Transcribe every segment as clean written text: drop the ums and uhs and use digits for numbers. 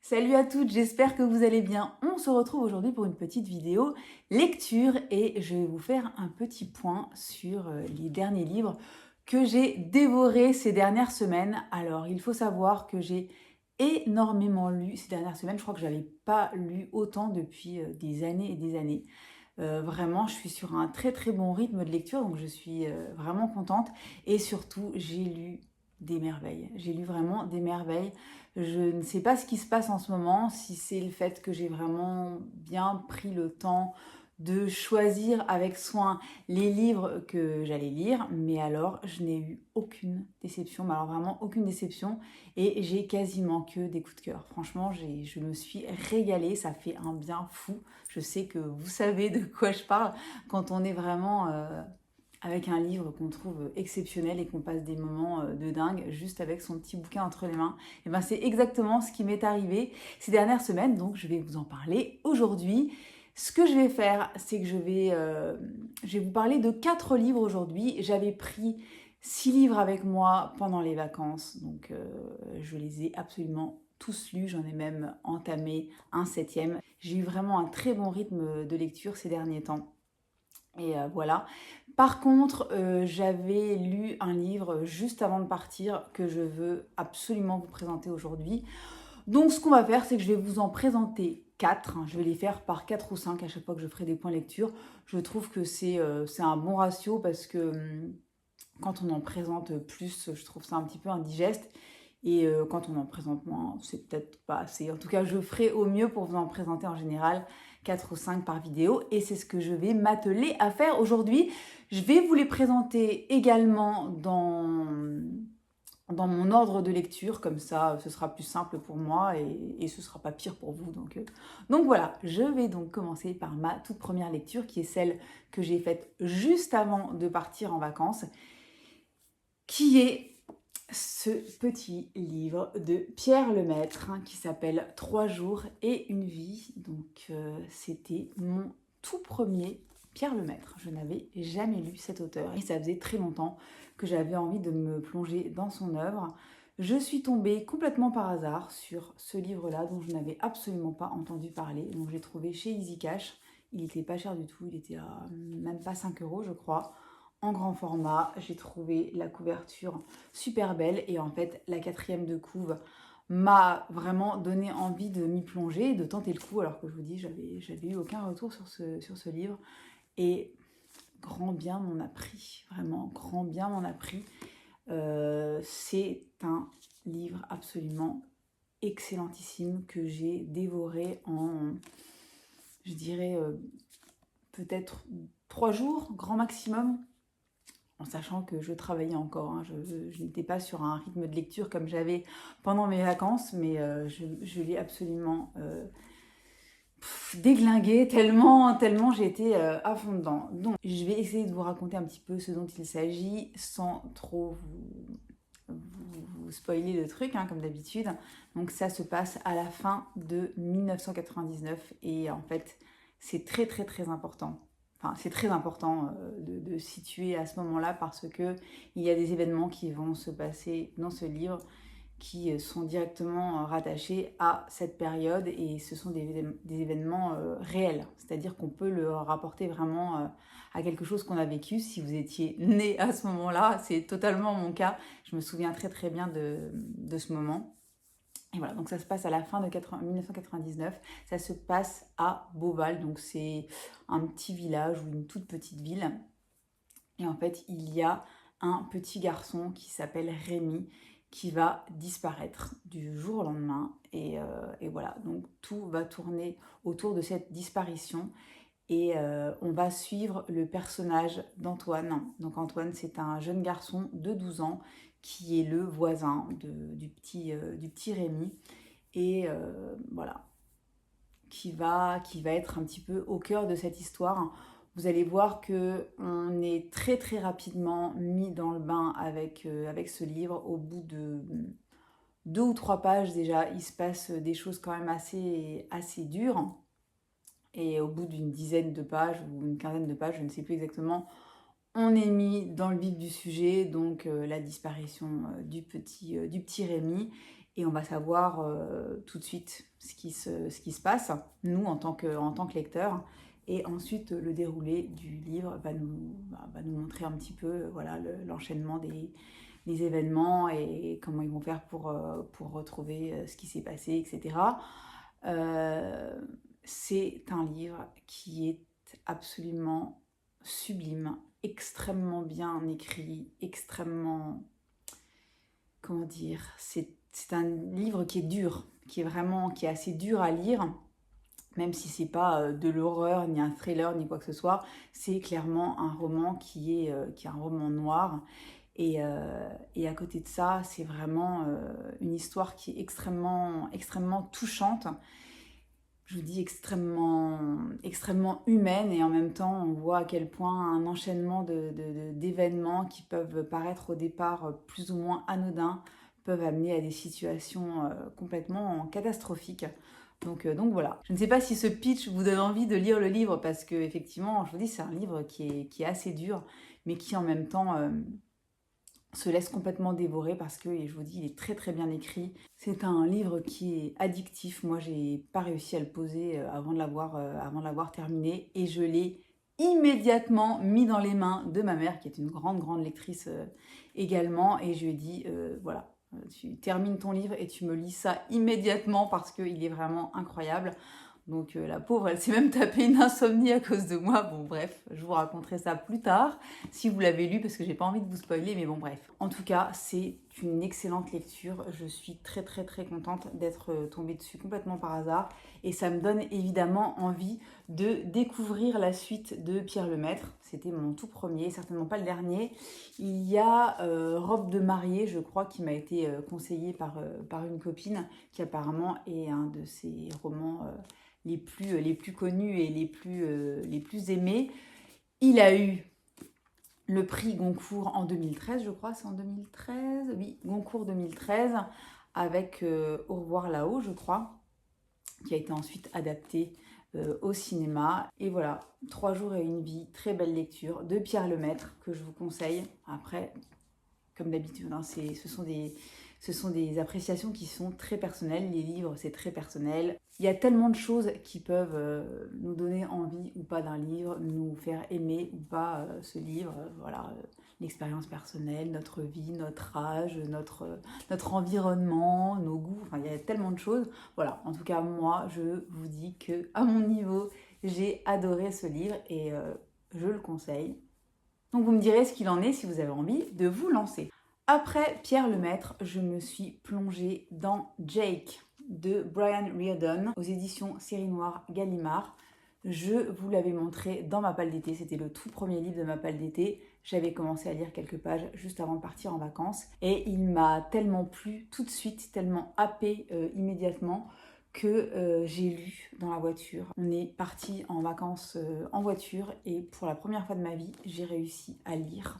Salut à toutes, j'espère que vous allez bien. On se retrouve aujourd'hui pour une petite vidéo lecture et je vais vous faire un petit point sur les derniers livres que j'ai dévorés ces dernières semaines. Alors, il faut savoir que j'ai énormément lu ces dernières semaines. Je crois que je n'avais pas lu autant depuis des années et des années. Vraiment, je suis sur un très très bon rythme de lecture, donc je suis vraiment contente. Et surtout, j'ai lu des merveilles. J'ai lu vraiment des merveilles. Je ne sais pas ce qui se passe en ce moment, si c'est le fait que j'ai vraiment bien pris le temps de choisir avec soin les livres que j'allais lire, mais alors je n'ai eu aucune déception, mais alors vraiment aucune déception, et j'ai quasiment que des coups de cœur. Franchement, je me suis régalée, ça fait un bien fou. Je sais que vous savez de quoi je parle quand on est vraiment avec un livre qu'on trouve exceptionnel et qu'on passe des moments de dingue juste avec son petit bouquin entre les mains. Et ben c'est exactement ce qui m'est arrivé ces dernières semaines, donc je vais vous en parler aujourd'hui. Ce que je vais faire, c'est que je vais vous parler de 4 livres aujourd'hui. J'avais pris 6 livres avec moi pendant les vacances, donc je les ai absolument tous lus, j'en ai même entamé un 7e. J'ai eu vraiment un très bon rythme de lecture ces derniers temps. Et voilà. Par contre, j'avais lu un livre juste avant de partir que je veux absolument vous présenter aujourd'hui. Donc ce qu'on va faire, c'est que je vais vous en présenter 4. Je vais les faire par 4 ou 5 à chaque fois que je ferai des points lecture. Je trouve que c'est un bon ratio parce que quand on en présente plus, je trouve ça un petit peu indigeste. Et quand on en présente moins, c'est peut-être pas assez. En tout cas, je ferai au mieux pour vous en présenter en général 4 ou 5 par vidéo. Et c'est ce que je vais m'atteler à faire aujourd'hui. Je vais vous les présenter également dans mon ordre de lecture. Comme ça, ce sera plus simple pour moi et ce sera pas pire pour vous. Donc voilà, je vais donc commencer par ma toute première lecture qui est celle que j'ai faite juste avant de partir en vacances, qui est ce petit livre de Pierre Lemaitre qui s'appelle 3 jours et une vie. Donc c'était mon tout premier Pierre Lemaitre. Je n'avais jamais lu cet auteur et ça faisait très longtemps que j'avais envie de me plonger dans son œuvre. Je suis tombée complètement par hasard sur ce livre-là dont je n'avais absolument pas entendu parler. Donc j'ai trouvé chez Easy Cash. Il n'était pas cher du tout, il était à même pas 5 euros je crois, en grand format. J'ai trouvé la couverture super belle et en fait la 4e de couve m'a vraiment donné envie de m'y plonger et de tenter le coup, alors que je vous dis j'avais eu aucun retour sur ce livre et grand bien m'en a pris, vraiment grand bien m'en a pris. C'est un livre absolument excellentissime que j'ai dévoré en, je dirais, peut-être 3 jours, grand maximum, en sachant que je travaillais encore. Je n'étais pas sur un rythme de lecture comme j'avais pendant mes vacances, mais je l'ai absolument déglingué tellement j'ai été à fond dedans. Donc, je vais essayer de vous raconter un petit peu ce dont il s'agit sans trop vous spoiler le truc, comme d'habitude. Donc, ça se passe à la fin de 1999 et en fait, c'est très très très important. Enfin, c'est très important de situer à ce moment-là parce que il y a des événements qui vont se passer dans ce livre qui sont directement rattachés à cette période et ce sont des événements réels. C'est-à-dire qu'on peut le rapporter vraiment à quelque chose qu'on a vécu. Si vous étiez né à ce moment-là, c'est totalement mon cas. Je me souviens très très bien de ce moment. Et voilà, donc ça se passe à la fin de 1999. Ça se passe à Beauval, donc c'est un petit village ou une toute petite ville. Et en fait, il y a un petit garçon qui s'appelle Rémi qui va disparaître du jour au lendemain. Et voilà, donc tout va tourner autour de cette disparition. Et on va suivre le personnage d'Antoine. Donc Antoine, c'est un jeune garçon de 12 ans qui est le voisin du petit Rémi. Et voilà, qui va être un petit peu au cœur de cette histoire. Vous allez voir que on est très très rapidement mis dans le bain avec ce livre. Au bout de 2 ou 3 pages déjà, il se passe des choses quand même assez dures. Et au bout d'une dizaine de pages ou une quinzaine de pages, je ne sais plus exactement, on est mis dans le vif du sujet, donc la disparition du petit Rémi. et on va savoir tout de suite ce qui se passe, nous en tant que lecteurs. Et ensuite, le déroulé du livre va nous montrer un petit peu voilà, l'enchaînement des événements et comment ils vont faire pour retrouver ce qui s'est passé, etc. C'est un livre qui est absolument sublime, extrêmement bien écrit, extrêmement... Comment dire? C'est un livre qui est dur, qui est assez dur à lire, même si c'est pas de l'horreur, ni un thriller, ni quoi que ce soit. C'est clairement un roman qui est un roman noir. Et à côté de ça, c'est vraiment une histoire qui est extrêmement touchante. Je vous dis extrêmement humaine, et en même temps on voit à quel point un enchaînement d'événements qui peuvent paraître au départ plus ou moins anodins peuvent amener à des situations complètement catastrophiques. Donc voilà. Je ne sais pas si ce pitch vous donne envie de lire le livre, parce que effectivement, je vous dis, c'est un livre qui est assez dur, mais qui en même temps se laisse complètement dévorer, parce que, et je vous dis, il est très bien écrit. C'est un livre qui est addictif. Moi, j'ai pas réussi à le poser avant de l'avoir terminé, et je l'ai immédiatement mis dans les mains de ma mère, qui est une grande lectrice également, et je lui ai dit, voilà, tu termines ton livre et tu me lis ça immédiatement, parce qu'il est vraiment incroyable. Donc la pauvre, elle s'est même tapée une insomnie à cause de moi. Bon bref, je vous raconterai ça plus tard, si vous l'avez lu, parce que j'ai pas envie de vous spoiler, mais bon bref. En tout cas, c'est une excellente lecture. Je suis très contente d'être tombée dessus complètement par hasard. Et ça me donne évidemment envie de découvrir la suite de Pierre Lemaitre. C'était mon tout premier, certainement pas le dernier. Il y a Robe de mariée, je crois, qui m'a été conseillé par une copine, qui apparemment est un de ses romans... les plus connus et les plus aimés. Il a eu le prix Goncourt en 2013, je crois, c'est en 2013, oui, Goncourt 2013, avec Au revoir là-haut, je crois, qui a été ensuite adapté au cinéma. Et voilà, 3 jours et une vie, très belle lecture de Pierre Lemaitre, que je vous conseille. Après, comme d'habitude, hein, ce sont des appréciations qui sont très personnelles. Les livres, c'est très personnel. Il y a tellement de choses qui peuvent nous donner envie ou pas d'un livre, nous faire aimer ou pas ce livre. Voilà, l'expérience personnelle, notre vie, notre âge, notre environnement, nos goûts. Enfin, il y a tellement de choses. Voilà, en tout cas, moi, je vous dis que à mon niveau, j'ai adoré ce livre, et je le conseille. Donc vous me direz ce qu'il en est si vous avez envie de vous lancer. Après Pierre Lemaitre, je me suis plongée dans Jake de Brian Reardon aux éditions Série Noire Gallimard. Je vous l'avais montré dans ma palle d'été, c'était le tout premier livre de ma palle d'été. J'avais commencé à lire quelques pages juste avant de partir en vacances, et il m'a tellement plu tout de suite, tellement happé immédiatement, que j'ai lu dans la voiture. On est parti en vacances en voiture, et pour la première fois de ma vie, j'ai réussi à lire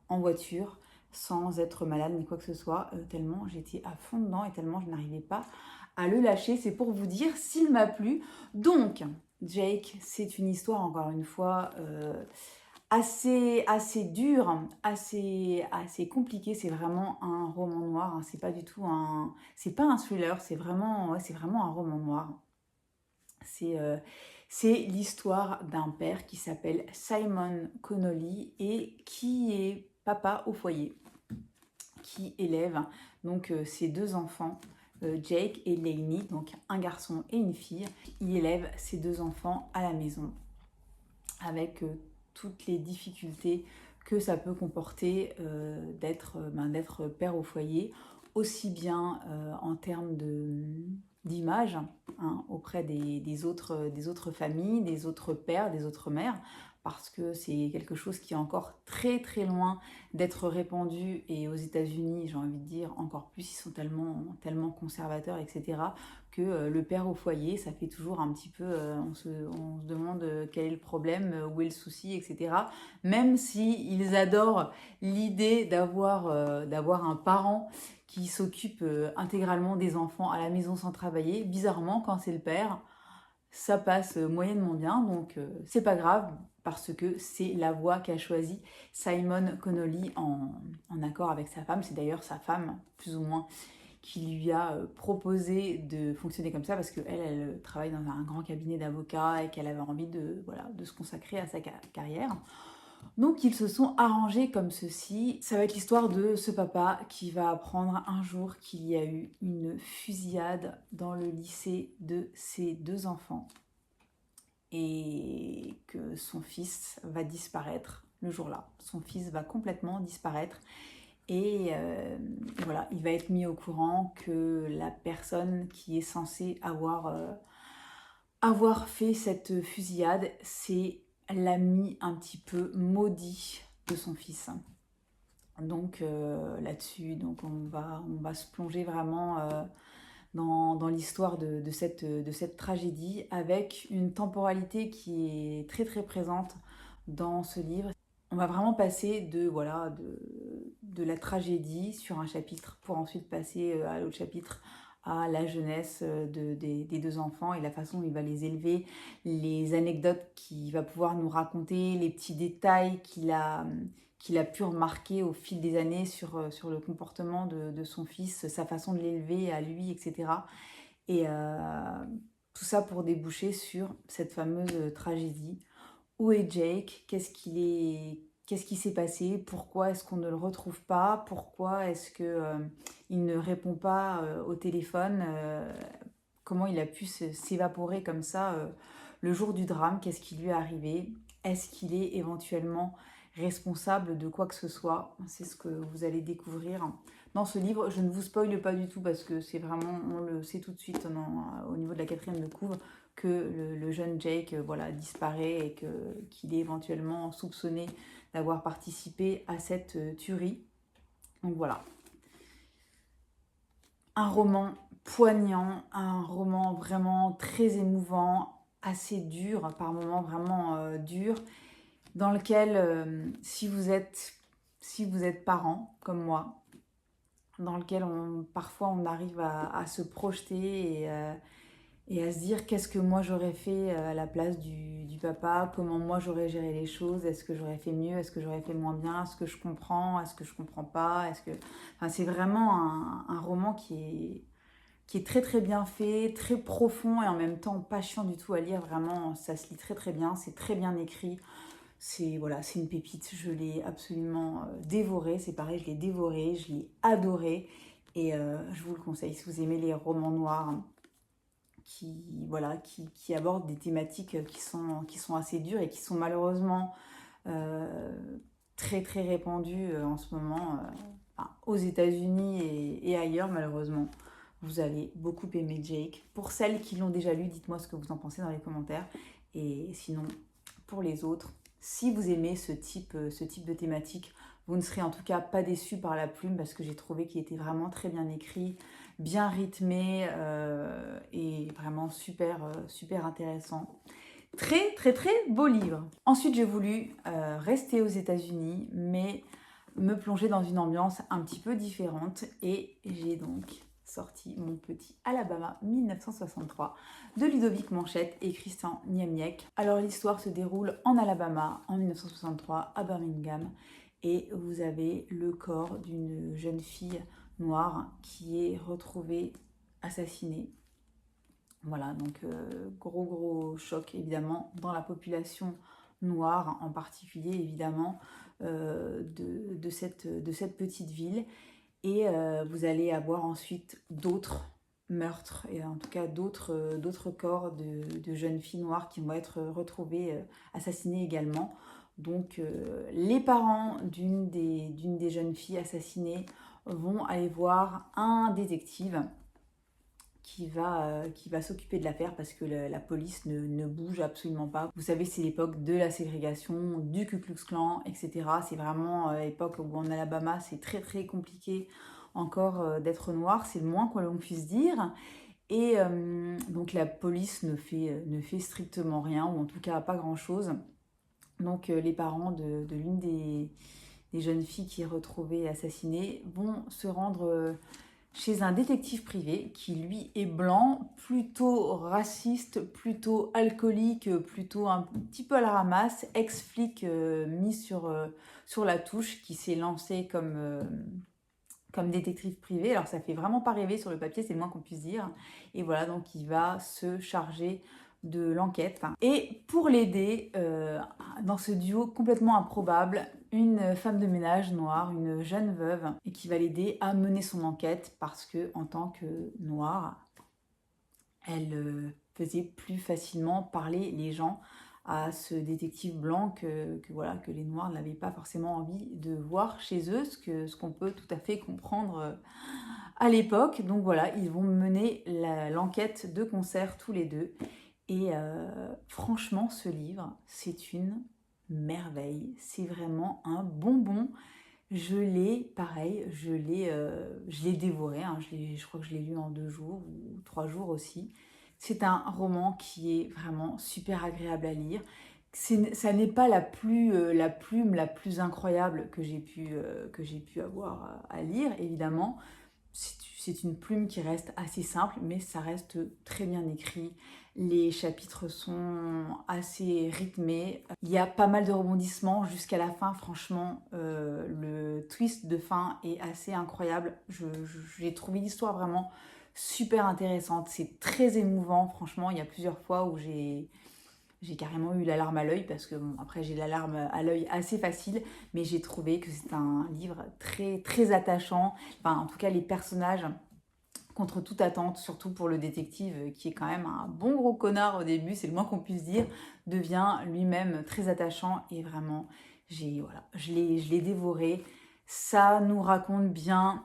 en voiture sans être malade ni quoi que ce soit, tellement j'étais à fond dedans et tellement je n'arrivais pas à le lâcher. C'est pour vous dire s'il m'a plu. Donc, Jake, c'est une histoire, encore une fois, assez dure, assez compliquée. C'est vraiment un roman noir, hein. C'est pas du tout c'est pas un thriller, c'est vraiment un roman noir. C'est l'histoire d'un père qui s'appelle Simon Connolly et qui est papa au foyer, qui élève donc ses 2 enfants, Jake et Lainey, donc un garçon et une fille. Il élève ces 2 enfants à la maison, avec toutes les difficultés que ça peut comporter d'être père au foyer, aussi bien en termes d'image, hein, auprès des autres familles, des autres pères, des autres mères, parce que c'est quelque chose qui est encore très loin d'être répandu, et aux États-Unis, j'ai envie de dire, encore plus, ils sont tellement conservateurs, etc., que le père au foyer, ça fait toujours un petit peu, on se demande quel est le problème, où est le souci, etc. Même si ils adorent l'idée d'avoir un parent qui s'occupe intégralement des enfants à la maison sans travailler, bizarrement, quand c'est le père, ça passe moyennement bien, donc c'est pas grave, parce que c'est la voie qu'a choisie Simon Connolly en accord avec sa femme. C'est d'ailleurs sa femme, plus ou moins, qui lui a proposé de fonctionner comme ça parce qu'elle, elle travaille dans un grand cabinet d'avocats et qu'elle avait envie de, voilà, de se consacrer à sa carrière. Donc ils se sont arrangés comme ceci. Ça va être l'histoire de ce papa qui va apprendre un jour qu'il y a eu une fusillade dans le lycée de ses 2 enfants et que son fils va disparaître le jour-là. Son fils va complètement disparaître et voilà, il va être mis au courant que la personne qui est censée avoir fait cette fusillade, c'est l'ami un petit peu maudit de son fils. Donc là-dessus, donc on va se plonger vraiment dans l'histoire de cette tragédie avec une temporalité qui est très très présente dans ce livre. On va vraiment passer voilà, de la tragédie sur un chapitre pour ensuite passer à l'autre chapitre, à la jeunesse des 2 enfants et la façon dont il va les élever, les anecdotes qu'il va pouvoir nous raconter, les petits détails qu'il a pu remarquer au fil des années sur le comportement de son fils, sa façon de l'élever à lui, etc. Et tout ça pour déboucher sur cette fameuse tragédie. Où est Jake? Qu'est-ce qui s'est passé? Pourquoi est-ce qu'on ne le retrouve pas? Pourquoi est-ce que il ne répond pas au téléphone? Comment il a pu s'évaporer comme ça le jour du drame? Qu'est-ce qui lui est arrivé? Est-ce qu'il est éventuellement responsable de quoi que ce soit? C'est ce que vous allez découvrir dans ce livre. Je ne vous spoile pas du tout parce que c'est vraiment, on le sait tout de suite au niveau de la 4e de couve, que le jeune Jake voilà, disparaît et qu'il est éventuellement soupçonné d'avoir participé à cette tuerie. Donc voilà. Un roman poignant, un roman vraiment très émouvant, assez dur, par moments vraiment dur, dans lequel, si vous êtes parent comme moi, dans lequel parfois on arrive à se projeter et à se dire qu'est-ce que moi j'aurais fait à la place du papa, comment moi j'aurais géré les choses, est-ce que j'aurais fait mieux, est-ce que j'aurais fait moins bien, est-ce que je comprends, est-ce que je comprends pas, enfin, c'est vraiment un roman qui est très très bien fait, très profond et en même temps pas chiant du tout à lire, vraiment ça se lit très très bien, c'est très bien écrit. Voilà, c'est une pépite, je l'ai absolument dévoré, c'est pareil, je l'ai dévoré, je l'ai adoré et je vous le conseille si vous aimez les romans noirs qui abordent des thématiques qui sont assez dures et qui sont malheureusement très très répandues en ce moment enfin, aux États-Unis et ailleurs malheureusement. Vous allez beaucoup aimer Jake. Pour celles qui l'ont déjà lu, dites-moi ce que vous en pensez dans les commentaires. Et sinon, pour les autres, si vous aimez ce type de thématique, vous ne serez en tout cas pas déçus par la plume parce que j'ai trouvé qu'il était vraiment très bien écrit, bien rythmé et vraiment super intéressant. Très très très beau livre. Ensuite j'ai voulu rester aux États-Unis mais me plonger dans une ambiance un petit peu différente et j'ai donc sorti mon petit Alabama 1963 de Ludovic Manchette et Christian Niemiec. Alors l'histoire se déroule en Alabama en 1963 à Birmingham et vous avez le corps d'une jeune fille noire qui est retrouvée assassinée. Voilà, donc gros choc évidemment dans la population noire, en particulier évidemment de cette petite ville. Et vous allez avoir ensuite d'autres meurtres, et en tout cas d'autres corps de jeunes filles noires qui vont être retrouvées assassinées également. Donc les parents d'une des jeunes filles assassinées vont aller voir un détective qui va s'occuper de l'affaire parce que la police ne bouge absolument pas. Vous savez, c'est l'époque de la ségrégation, du Ku Klux Klan, etc. C'est vraiment l'époque où en Alabama, c'est très très compliqué encore d'être noir, c'est le moins qu'on puisse dire. Et donc la police ne fait strictement rien, ou en tout cas pas grand-chose. Donc les parents de l'une des jeunes filles qui est retrouvée assassinée vont se rendre chez un détective privé qui lui est blanc, plutôt raciste, plutôt alcoolique, plutôt un petit peu à la ramasse, ex-flic mis sur la touche, qui s'est lancé comme détective privé. Alors ça fait vraiment pas rêver sur le papier, c'est le moins qu'on puisse dire. Et voilà, donc il va se charger de l'enquête. Et pour l'aider, dans ce duo complètement improbable, une femme de ménage noire, une jeune veuve, et qui va l'aider à mener son enquête parce que en tant que noire, elle faisait plus facilement parler les gens à ce détective blanc voilà, que les Noirs n'avaient pas forcément envie de voir chez eux, ce qu'on peut tout à fait comprendre à l'époque. Donc voilà, ils vont mener l'enquête de concert tous les deux. Et franchement, ce livre, c'est une merveille. C'est vraiment un bonbon. Pareil, je l'ai dévoré. Hein. Je crois que je l'ai lu en 2 jours ou 3 jours aussi. C'est un roman qui est vraiment super agréable à lire. Ça n'est pas la plume la plus incroyable que j'ai pu avoir à lire, évidemment. C'est une plume qui reste assez simple, mais ça reste très bien écrit. Les chapitres sont assez rythmés. Il y a pas mal de rebondissements jusqu'à la fin. Franchement, le twist de fin est assez incroyable. J'ai trouvé l'histoire vraiment super intéressante. C'est très émouvant. Franchement, il y a plusieurs fois où j'ai carrément eu la larme à l'œil parce que bon, après j'ai la larme à l'œil assez facile, mais j'ai trouvé que c'est un livre très très attachant. Enfin, en tout cas, les personnages, contre toute attente, surtout pour le détective qui est quand même un bon gros connard au début, c'est le moins qu'on puisse dire, devient lui-même très attachant et vraiment, voilà, je l'ai dévoré. Ça nous raconte bien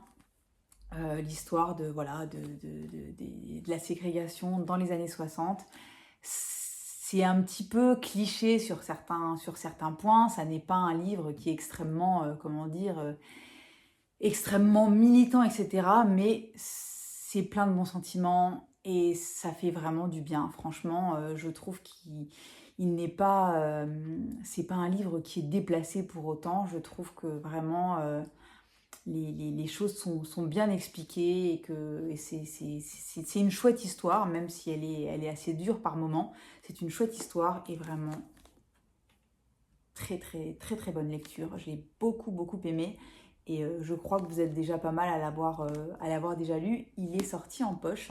l'histoire de, voilà, de la ségrégation dans les années 60. C'est un petit peu cliché sur certains points. Ça n'est pas un livre qui est extrêmement, comment dire, extrêmement militant, etc. Mais c'est plein de bons sentiments et ça fait vraiment du bien. Franchement, je trouve qu'il n'est pas, c'est pas un livre qui est déplacé pour autant. Je trouve que vraiment les choses sont bien expliquées et que c'est une chouette histoire, même si elle est assez dure par moments. C'est une chouette histoire et vraiment très très très très bonne lecture. Je l'ai beaucoup beaucoup aimé et je crois que vous êtes déjà pas mal à l'avoir déjà lu. Il est sorti en poche.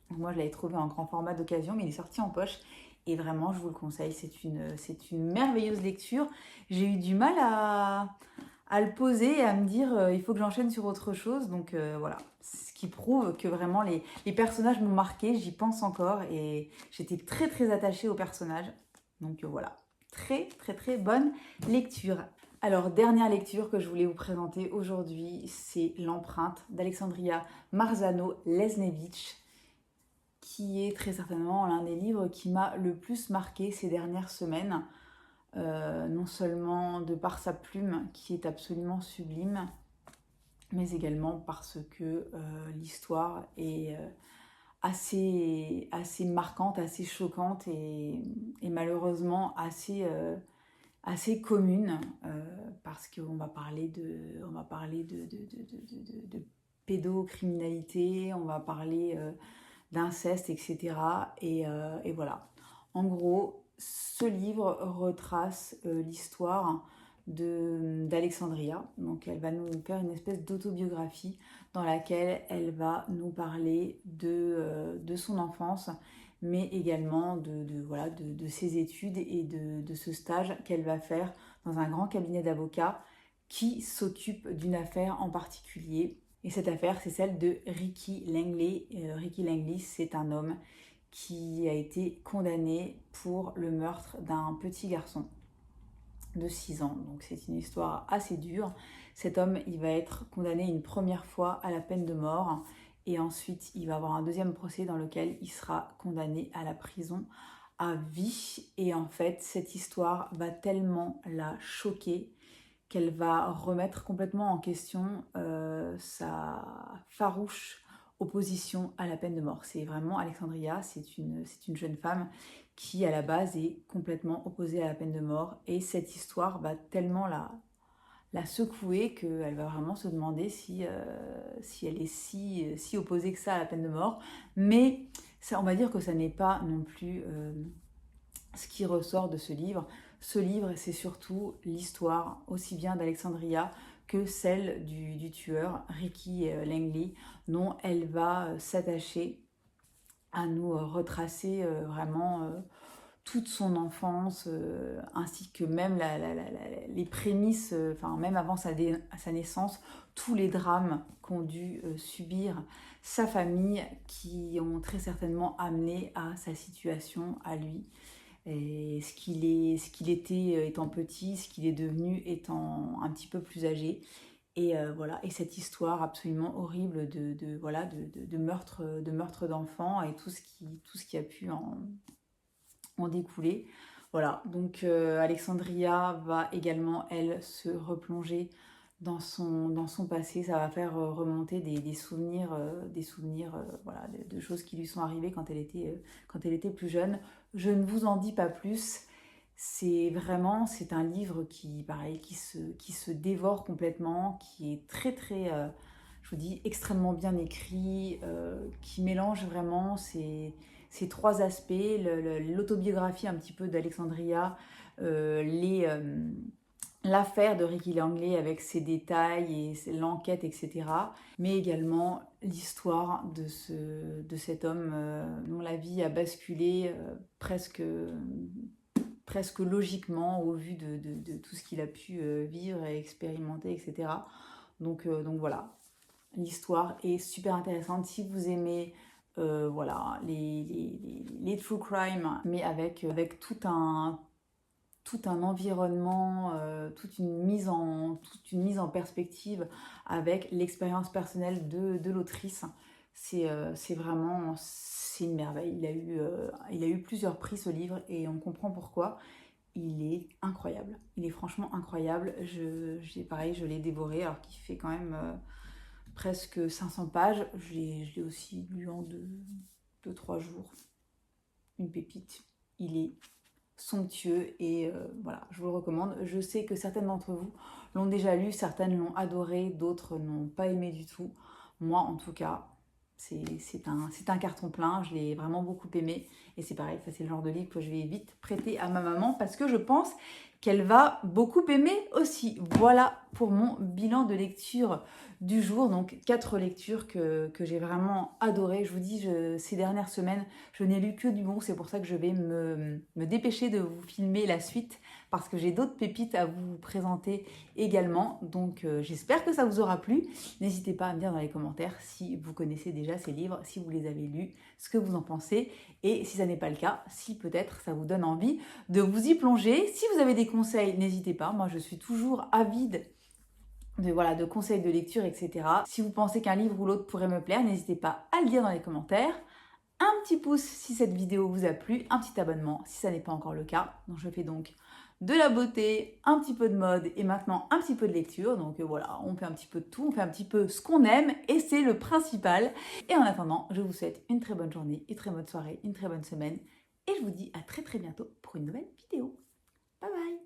Moi, je l'avais trouvé en grand format d'occasion, mais il est sorti en poche. Et vraiment, je vous le conseille, c'est une merveilleuse lecture. J'ai eu du mal à le poser et à me dire il faut que j'enchaîne sur autre chose. Donc voilà, ce qui prouve que vraiment les personnages m'ont marqué, j'y pense encore et j'étais très très attachée aux personnages. Donc voilà, très très très bonne lecture. Alors, dernière lecture que je voulais vous présenter aujourd'hui, c'est L'empreinte d'Alexandria Marzano-Lesnevich, qui est très certainement l'un des livres qui m'a le plus marqué ces dernières semaines. Non seulement de par sa plume qui est absolument sublime, mais également parce que l'histoire est assez marquante, assez choquante et malheureusement assez commune parce qu'on va parler de pédocriminalité, on va parler d'inceste, etc. Et voilà. En gros, ce livre retrace l'histoire d'Alexandria. Donc elle va nous faire une espèce d'autobiographie dans laquelle elle va nous parler de son enfance, mais également voilà, de ses études et de ce stage qu'elle va faire dans un grand cabinet d'avocats qui s'occupe d'une affaire en particulier. Et cette affaire, c'est celle de Ricky Langley. Ricky Langley, c'est un homme qui a été condamné pour le meurtre d'un petit garçon de 6 ans. Donc c'est une histoire assez dure. Cet homme, il va être condamné une première fois à la peine de mort et ensuite il va avoir un deuxième procès dans lequel il sera condamné à la prison à vie. Et en fait, cette histoire va tellement la choquer qu'elle va remettre complètement en question sa farouche opposition à la peine de mort. C'est vraiment Alexandria, c'est une jeune femme qui à la base est complètement opposée à la peine de mort et cette histoire va tellement la secouer qu'elle va vraiment se demander si elle est si opposée que ça à la peine de mort. Mais ça, on va dire que ça n'est pas non plus ce qui ressort de ce livre. Ce livre, c'est surtout l'histoire aussi bien d'Alexandria que celle du tueur, Ricky Langley, dont elle va s'attacher à nous retracer vraiment toute son enfance, ainsi que même les prémices, enfin même avant sa naissance, tous les drames qu'ont dû subir sa famille qui ont très certainement amené à sa situation, à lui, et ce qu'il était étant petit, ce qu'il est devenu étant un petit peu plus âgé. Et voilà, et cette histoire absolument horrible voilà, de meurtre d'enfants et tout ce qui a pu en découler. Voilà, donc Alexandria va également, elle, se replonger dans son passé. Ça va faire remonter des souvenirs, voilà, de choses qui lui sont arrivées quand elle était plus jeune. Je ne vous en dis pas plus. C'est un livre qui, pareil, qui se dévore complètement, qui est très, très, je vous dis, extrêmement bien écrit, qui mélange vraiment ces trois aspects, l'autobiographie un petit peu d'Alexandria, l'affaire de Ricky Langley avec ses détails et l'enquête, etc. Mais également l'histoire de cet homme dont la vie a basculé presque logiquement au vu de tout ce qu'il a pu vivre et expérimenter, etc. Donc voilà, l'histoire est super intéressante. Si vous aimez voilà, les true crime, mais avec tout un environnement, toute une mise en perspective avec l'expérience personnelle de l'autrice. C'est vraiment, c'est une merveille. Il a eu plusieurs prix, ce livre, et on comprend pourquoi. Il est incroyable. Il est franchement incroyable. Pareil, je l'ai dévoré, alors qu'il fait quand même presque 500 pages. Je l'ai aussi lu en 2-3 jours. Une pépite. Il est somptueux et voilà, je vous le recommande. Je sais que certaines d'entre vous l'ont déjà lu, certaines l'ont adoré, d'autres n'ont pas aimé du tout. Moi, en tout cas, c'est un carton plein, je l'ai vraiment beaucoup aimé. Et c'est pareil, ça c'est le genre de livre que je vais vite prêter à ma maman parce que je pense qu'elle va beaucoup aimer aussi. Voilà pour mon bilan de lecture du jour. Donc 4 lectures que j'ai vraiment adorées. Je vous dis, ces dernières semaines, je n'ai lu que du bon. C'est pour ça que je vais me dépêcher de vous filmer la suite parce que j'ai d'autres pépites à vous présenter également. Donc j'espère que ça vous aura plu. N'hésitez pas à me dire dans les commentaires si vous connaissez déjà ces livres, si vous les avez lus, ce que vous en pensez. Et si ça n'est pas le cas, si peut-être ça vous donne envie de vous y plonger. Si vous avez des conseils, n'hésitez pas. Moi, je suis toujours avide de conseils de lecture, etc. Si vous pensez qu'un livre ou l'autre pourrait me plaire, n'hésitez pas à le dire dans les commentaires. Un petit pouce si cette vidéo vous a plu, un petit abonnement si ça n'est pas encore le cas. Donc je fais donc de la beauté, un petit peu de mode et maintenant un petit peu de lecture. Donc voilà, on fait un petit peu de tout, on fait un petit peu ce qu'on aime et c'est le principal. Et en attendant, je vous souhaite une très bonne journée, une très bonne soirée, une très bonne semaine et je vous dis à très très bientôt pour une nouvelle vidéo. Bye bye!